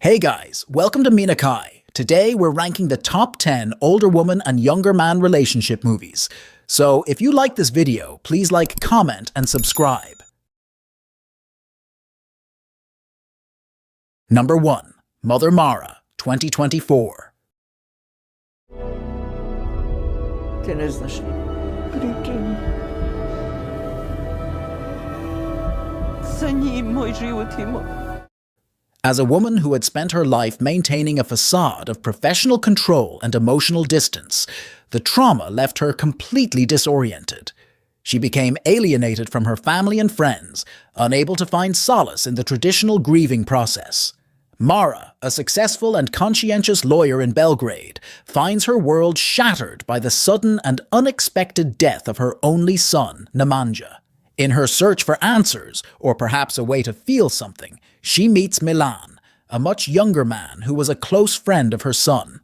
Hey guys, welcome to Minakai. Today we're ranking the top 10 older woman and younger man relationship movies. So if you like this video, please like, comment, and subscribe. Number 1. Mother Mara, 2024. Ty nie znasz причин. Цени мой живот ему. As a woman who had spent her life maintaining a facade of professional control and emotional distance, the trauma left her completely disoriented. She became alienated from her family and friends, unable to find solace in the traditional grieving process. Mara, a successful and conscientious lawyer in Belgrade, finds her world shattered by the sudden and unexpected death of her only son, Nemanja. In her search for answers, or perhaps a way to feel something, she meets Milan, a much younger man who was a close friend of her son.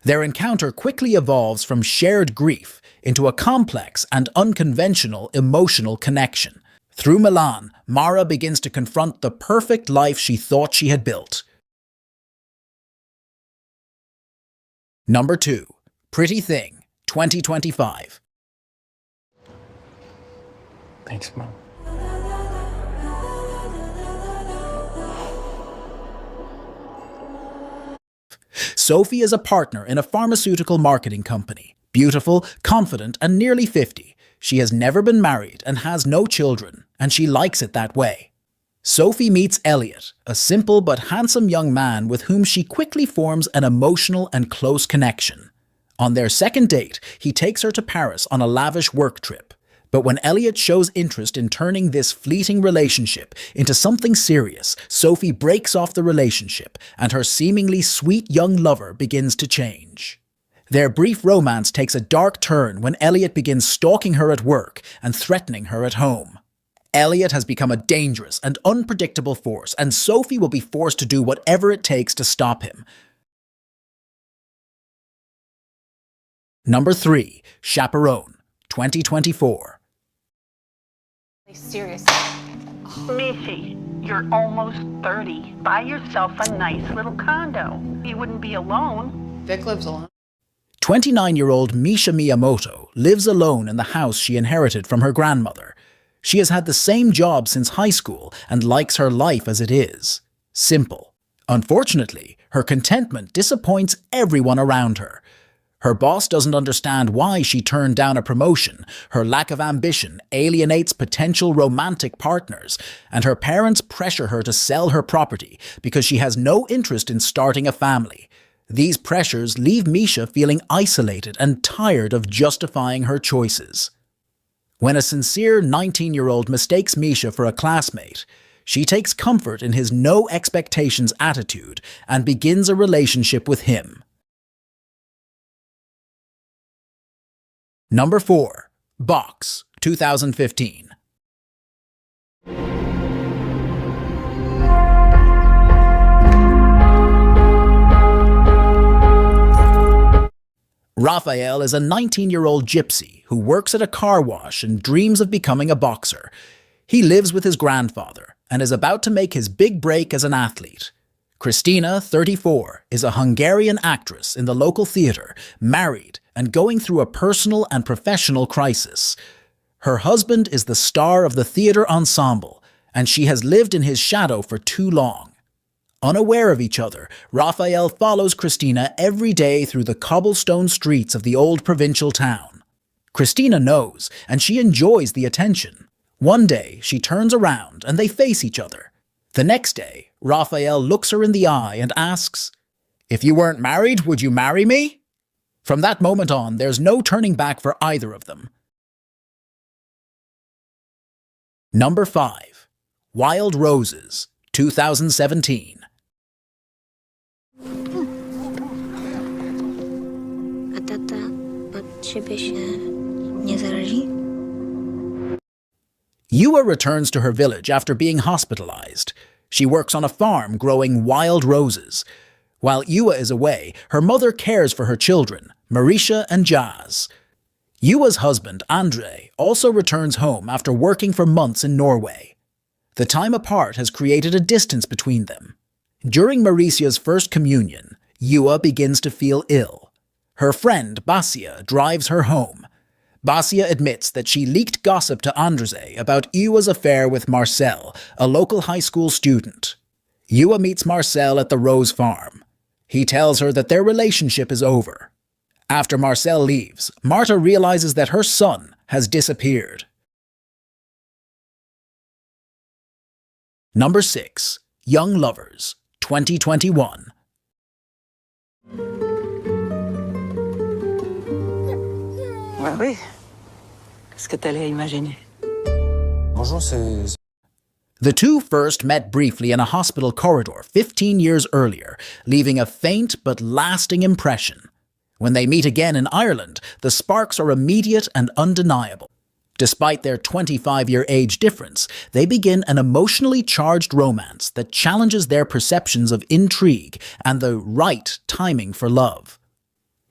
Their encounter quickly evolves from shared grief into a complex and unconventional emotional connection. Through Milan, Mara begins to confront the perfect life she thought she had built. Number 2. Pretty Thing, 2025. Thanks, Mom. Sophie is a partner in a pharmaceutical marketing company. Beautiful, confident, and nearly 50. She has never been married and has no children, and she likes it that way. Sophie meets Elliot, a simple but handsome young man with whom she quickly forms an emotional and close connection. On their second date, he takes her to Paris on a lavish work trip. But when Elliot shows interest in turning this fleeting relationship into something serious, Sophie breaks off the relationship, and her seemingly sweet young lover begins to change. Their brief romance takes a dark turn when Elliot begins stalking her at work and threatening her at home. Elliot has become a dangerous and unpredictable force, and Sophie will be forced to do whatever it takes to stop him. Number 3. Chaperone, 2024. Seriously. Missy, you're almost 30. Buy yourself a nice little condo. You wouldn't be alone. Vic lives alone. 29-year-old Misha Miyamoto lives alone in the house she inherited from her grandmother. She has had the same job since high school and likes her life as it is. Simple. Unfortunately, her contentment disappoints everyone around her. Her boss doesn't understand why she turned down a promotion, her lack of ambition alienates potential romantic partners, and her parents pressure her to sell her property because she has no interest in starting a family. These pressures leave Misha feeling isolated and tired of justifying her choices. When a sincere 19-year-old mistakes Misha for a classmate, she takes comfort in his no-expectations attitude and begins a relationship with him. Number 4. Box, 2015. Raphael is a 19-year-old gypsy who works at a car wash and dreams of becoming a boxer. He lives with his grandfather and is about to make his big break as an athlete. Christina, 34, is a Hungarian actress in the local theatre, married and going through a personal and professional crisis. Her husband is the star of the theatre ensemble, and she has lived in his shadow for too long. Unaware of each other, Raphael follows Christina every day through the cobblestone streets of the old provincial town. Christina knows, and she enjoys the attention. One day, she turns around and they face each other. The next day, Raphael looks her in the eye and asks, "If you weren't married, would you marry me?" From that moment on, there's no turning back for either of them. Number 5. Wild Roses, 2017. От это от ciebie się nie zarazi? Yua returns to her village after being hospitalized. She works on a farm growing wild roses. While Yua is away, her mother cares for her children, Marisha and Jazz. Yua's husband, Andre, also returns home after working for months in Norway. The time apart has created a distance between them. During Mauricia's first communion, Yua begins to feel ill. Her friend, Basia, drives her home. Basia admits that she leaked gossip to Andrzej about Yua's affair with Marcel, a local high school student. Yua meets Marcel at the Rose Farm. He tells her that their relationship is over. After Marcel leaves, Marta realizes that her son has disappeared. Number 6. Young Lovers, 2021. Ouais, oui. Qu'est-ce que t'allais imaginer? Bonjour, c'est... The two first met briefly in a hospital corridor 15 years earlier, leaving a faint but lasting impression. When they meet again in Ireland, the sparks are immediate and undeniable. Despite their 25-year age difference, they begin an emotionally charged romance that challenges their perceptions of intrigue and the right timing for love.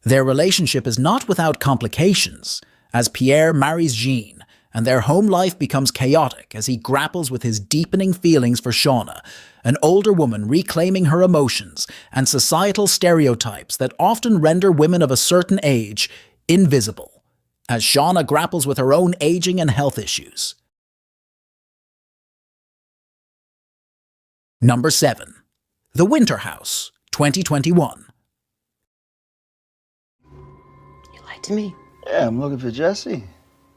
Their relationship is not without complications, as Pierre marries Jean, and their home life becomes chaotic as he grapples with his deepening feelings for Shauna, an older woman reclaiming her emotions and societal stereotypes that often render women of a certain age invisible, as Shauna grapples with her own aging and health issues. Number 7. The Winter House, 2021. You lied to me. Yeah, I'm looking for Jesse.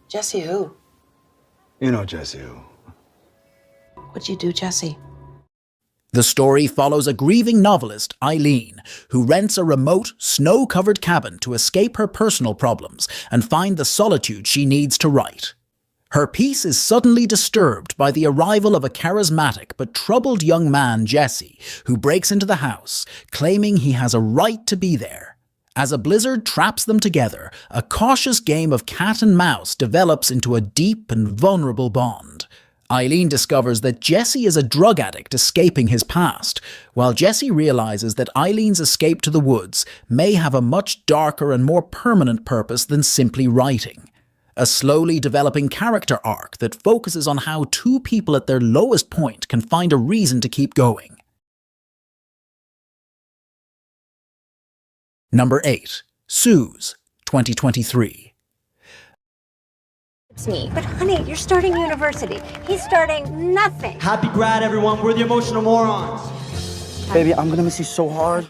Jesse who? You know Jesse who. What'd you do, Jesse? The story follows a grieving novelist, Eileen, who rents a remote, snow-covered cabin to escape her personal problems and find the solitude she needs to write. Her peace is suddenly disturbed by the arrival of a charismatic but troubled young man, Jesse, who breaks into the house, claiming he has a right to be there. As a blizzard traps them together, a cautious game of cat and mouse develops into a deep and vulnerable bond. Eileen discovers that Jesse is a drug addict escaping his past, while Jesse realizes that Eileen's escape to the woods may have a much darker and more permanent purpose than simply writing. A slowly developing character arc that focuses on how two people at their lowest point can find a reason to keep going. Number 8. Suze, 2023. It's me. But honey, you're starting university. He's starting nothing. Happy grad, everyone. We're the emotional morons. Baby, I'm gonna miss you so hard.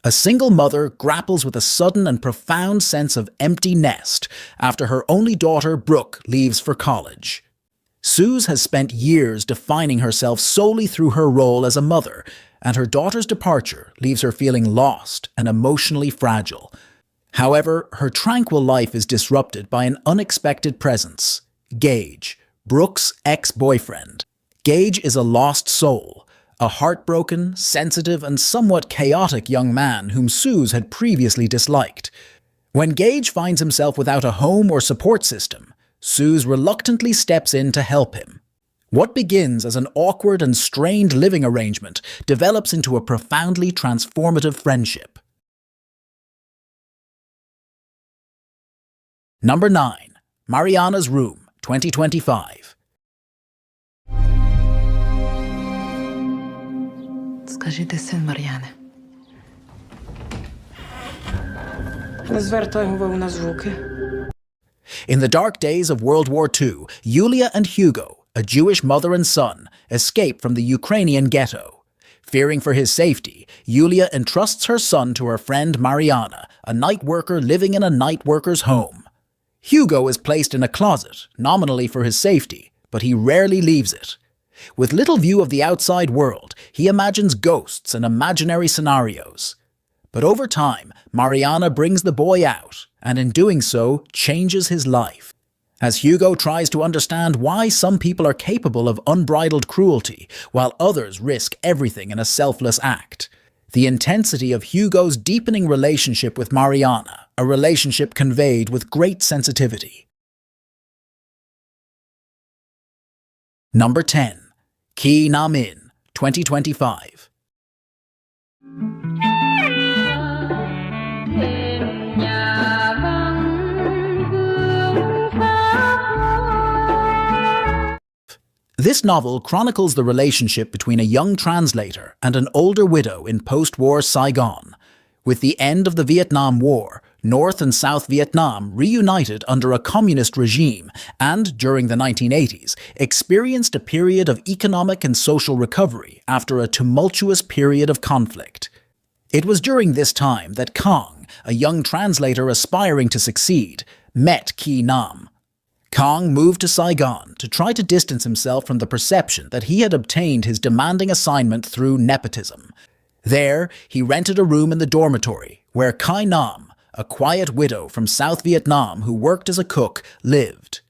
A single mother grapples with a sudden and profound sense of empty nest after her only daughter, Brooke, leaves for college. Suze has spent years defining herself solely through her role as a mother, and her daughter's departure leaves her feeling lost and emotionally fragile. However, her tranquil life is disrupted by an unexpected presence: Gage, Brooke's ex-boyfriend. Gage is a lost soul, a heartbroken, sensitive, and somewhat chaotic young man whom Suze had previously disliked. When Gage finds himself without a home or support system, Suze reluctantly steps in to help him. What begins as an awkward and strained living arrangement develops into a profoundly transformative friendship. Number 9. Mariana's Room, 2025. Скажи, ти син Мар'яни. Не звертай увагу на звуки. In the dark days of World War II, Yulia and Hugo, a Jewish mother and son, escape from the Ukrainian ghetto. Fearing for his safety, Yulia entrusts her son to her friend Mariana, a night worker living in a night worker's home. Hugo is placed in a closet, nominally for his safety, but he rarely leaves it. With little view of the outside world, he imagines ghosts and imaginary scenarios. But over time, Mariana brings the boy out, and in doing so, changes his life. As Hugo tries to understand why some people are capable of unbridled cruelty, while others risk everything in a selfless act. The intensity of Hugo's deepening relationship with Mariana, a relationship conveyed with great sensitivity. Number 10. Ki Na-min, 2025. This novel chronicles the relationship between a young translator and an older widow in post-war Saigon. With the end of the Vietnam War, North and South Vietnam reunited under a communist regime and, during the 1980s, experienced a period of economic and social recovery after a tumultuous period of conflict. It was during this time that Kong, a young translator aspiring to succeed, met Ki Nam. Kong moved to Saigon to try to distance himself from the perception that he had obtained his demanding assignment through nepotism. There, he rented a room in the dormitory where Kai Nam, a quiet widow from South Vietnam who worked as a cook, lived.